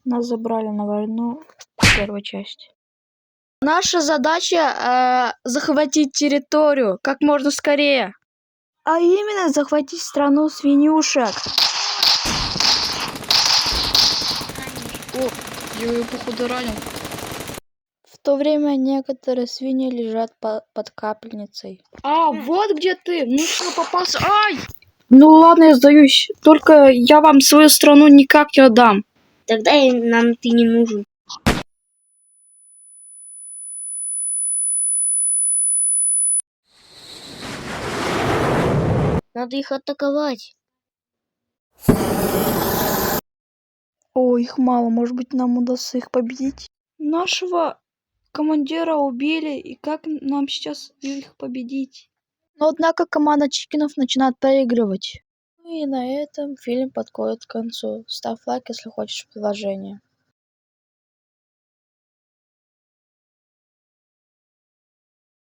Нас забрали на войну, первая часть. Наша задача захватить территорию как можно скорее. А именно захватить страну свинюшек. О, я ее походу ранил. В то время некоторые свиньи лежат под капельницей. А, вот где ты! Ну что, попался? Ай! Ну ладно, я сдаюсь. Только я вам свою страну никак не отдам. Тогда и нам ты не нужен. Надо их атаковать. О, их мало. Может быть, нам удастся их победить? Нашего командира убили, и как нам сейчас их победить? Но однако команда чикенов начинает проигрывать. Ну и на этом фильм подходит к концу. Ставь лайк, если хочешь продолжение.